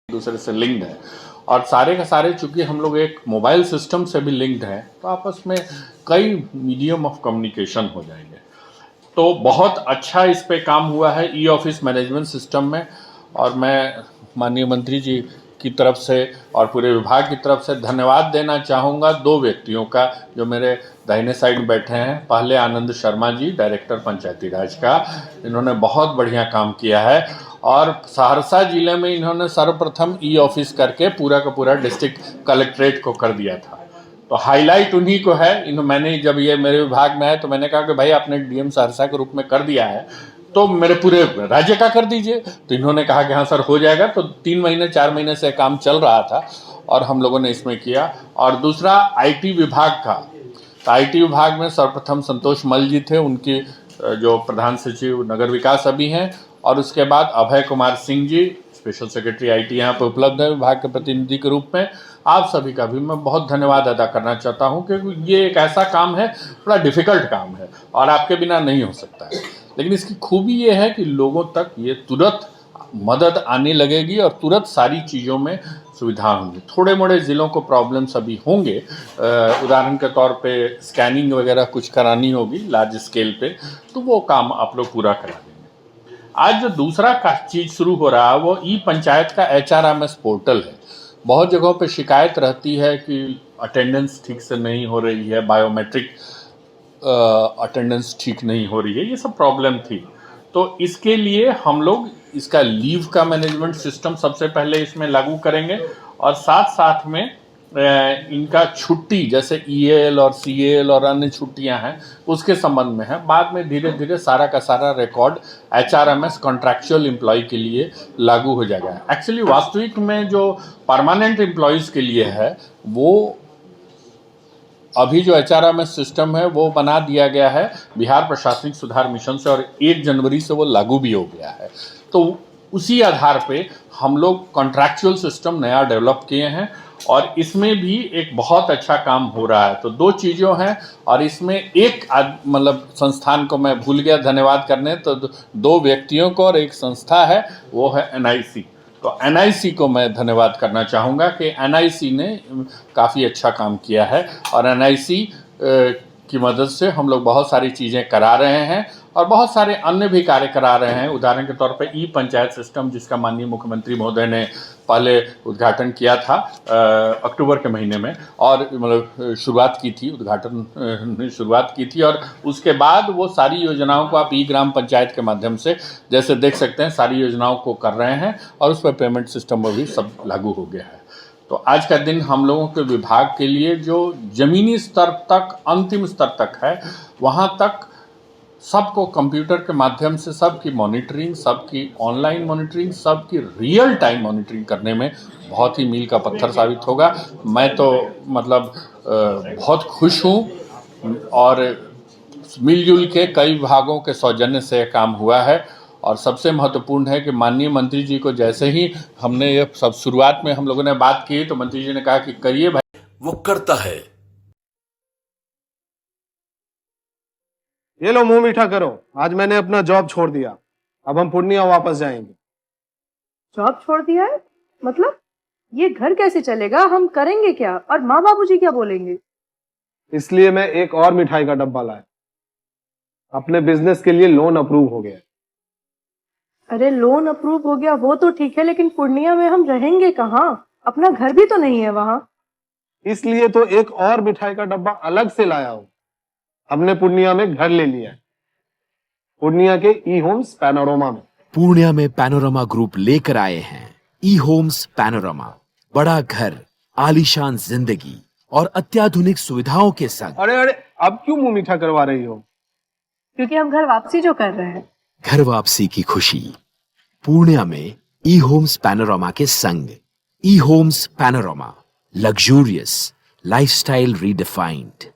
दूसरे से लिंक्ड है और सारे का सारे चूंकि हम लोग एक मोबाइल सिस्टम से भी लिंक्ड हैं तो आपस में कई मीडियम ऑफ कम्युनिकेशन हो जाएंगे। तो बहुत अच्छा इस पे काम हुआ है ई ऑफिस मैनेजमेंट सिस्टम में और मैं माननीय मंत्री जी की तरफ से और पूरे विभाग की तरफ से धन्यवाद देना चाहूँगा दो व्यक्तियों का जो मेरे दाहिने साइड में बैठे हैं। पहले आनंद शर्मा जी डायरेक्टर पंचायती राज का, इन्होंने बहुत बढ़िया काम किया है और सहरसा जिले में इन्होंने सर्वप्रथम ई ऑफिस करके पूरा का पूरा डिस्ट्रिक्ट कलेक्ट्रेट को कर दिया था। तो हाईलाइट उन्हीं को है। मैंने जब ये मेरे विभाग में है तो मैंने कहा कि भाई आपने डीएम सहरसा के रूप में कर दिया है तो मेरे पूरे राज्य का कर दीजिए। तो इन्होंने कहा कि हाँ सर हो जाएगा। तो 3 महीने 4 महीने से काम चल रहा था और हम लोगों ने इसमें किया। और दूसरा आईटी विभाग का, तो आईटी विभाग में सर्वप्रथम संतोष मल जी थे, उनकी जो प्रधान सचिव नगर विकास अभी हैं, और उसके बाद Abhay Kumar Singh ji special secretary IT यहाँ पर उपलब्ध है विभाग के प्रतिनिधि के रूप में। आप सभी का भी मैं बहुत धन्यवाद अदा करना चाहता हूँ क्योंकि ये एक ऐसा काम है, बड़ा डिफिकल्ट काम है और आपके बिना नहीं हो सकता है। लेकिन इसकी खूबी ये है कि लोगों तक ये तुरंत मदद आने लगेगी और तुरंत सारी चीज़ों में सुविधा होंगी। थोड़े मोड़े ज़िलों को प्रॉब्लम्स अभी होंगे, उदाहरण के तौर पे स्कैनिंग वगैरह कुछ करानी होगी लार्ज स्केल पे, तो वो काम आप लोग पूरा करा देंगे। आज जो दूसरा चीज़ शुरू हो रहा है वो ई पंचायत का HRMS पोर्टल है। बहुत जगहों पे शिकायत रहती है कि अटेंडेंस ठीक से नहीं हो रही है, बायोमेट्रिक अटेंडेंस ठीक नहीं हो रही है, ये सब प्रॉब्लम थी। तो इसके लिए हम लोग इसका लीव का मैनेजमेंट सिस्टम सबसे पहले इसमें लागू करेंगे और साथ साथ में इनका छुट्टी जैसे EAL और CAL और अन्य छुट्टियां हैं उसके संबंध में है। बाद में धीरे धीरे सारा का सारा रिकॉर्ड HRMS कॉन्ट्रैक्चुअल एम्प्लॉय के लिए लागू हो जाएगा। एक्चुअली वास्तविक में जो परमानेंट एम्प्लॉयज़ के लिए है वो अभी जो HRMS सिस्टम है वो बना दिया गया है बिहार प्रशासनिक सुधार मिशन से और 1 जनवरी से वो लागू भी हो गया है। तो उसी आधार पे हम लोग कॉन्ट्रैक्चुअल सिस्टम नया डेवलप किए हैं और इसमें भी एक बहुत अच्छा काम हो रहा है। तो 2 चीज़ों हैं और इसमें एक मतलब संस्थान को मैं भूल गया धन्यवाद करने, तो 2 व्यक्तियों को और एक संस्था है वो है NIC। तो NIC को मैं धन्यवाद करना चाहूँगा कि NIC ने काफ़ी अच्छा काम किया है और NIC की मदद से हम लोग बहुत सारी चीज़ें करा रहे हैं और बहुत सारे अन्य भी कार्य करा रहे हैं। उदाहरण के तौर पे ई पंचायत सिस्टम जिसका माननीय मुख्यमंत्री महोदय ने पहले उद्घाटन किया था अक्टूबर के महीने में और मतलब शुरुआत की थी, उद्घाटन शुरुआत की थी और उसके बाद वो सारी योजनाओं को आप ई ग्राम पंचायत के माध्यम से जैसे देख सकते हैं सारी योजनाओं को कर रहे हैं और उस पर पेमेंट सिस्टम में भी सब लागू हो गया है। तो आज का दिन हम लोगों के विभाग के लिए जो ज़मीनी स्तर तक अंतिम स्तर तक है वहाँ तक सबको कंप्यूटर के माध्यम से सबकी मॉनिटरिंग, सबकी ऑनलाइन मॉनिटरिंग, सबकी रियल टाइम मॉनिटरिंग करने में बहुत ही मील का पत्थर साबित होगा। मैं तो मतलब बहुत खुश हूँ और मिलजुल के कई विभागों के सौजन्य से काम हुआ है और सबसे महत्वपूर्ण है कि माननीय मंत्री जी को जैसे ही हमने ये सब शुरुआत में हम लोगों ने बात की तो मंत्री जी ने कहा कि करिए भाई, वो करता है। ये लो मुंह मीठा करो, आज मैंने अपना जॉब छोड़ दिया, अब हम पूर्णिया वापस जाएंगे। जॉब छोड़ दिया है? मतलब ये घर कैसे चलेगा? हम करेंगे क्या और माँ बाबूजी क्या बोलेंगे? इसलिए मैं एक और मिठाई का डब्बा लाया। अपने बिजनेस के लिए लोन अप्रूव हो गया। अरे लोन अप्रूव हो गया वो तो ठीक है, लेकिन पूर्णिया में हम रहेंगे कहाँ? अपना घर भी तो नहीं है वहाँ। इसलिए तो एक और मिठाई का डब्बा अलग से लाया हूँ। हमने पूर्णिया में घर ले लिया है, पूर्णिया के ई होम्स पैनोरमा में। पूर्णिया में पैनोरमा ग्रुप लेकर आए हैं ई होम्स पैनोरमा। बड़ा घर, आलीशान जिंदगी और अत्याधुनिक सुविधाओं के संग। अरे अब क्यों मुंह मीठा करवा रही हो? क्योंकि हम घर वापसी जो कर रहे हैं। घर वापसी की खुशी पूर्णिया में ई होम्स पैनोरमा के संग। ई Homes Panorama, luxurious lifestyle redefined.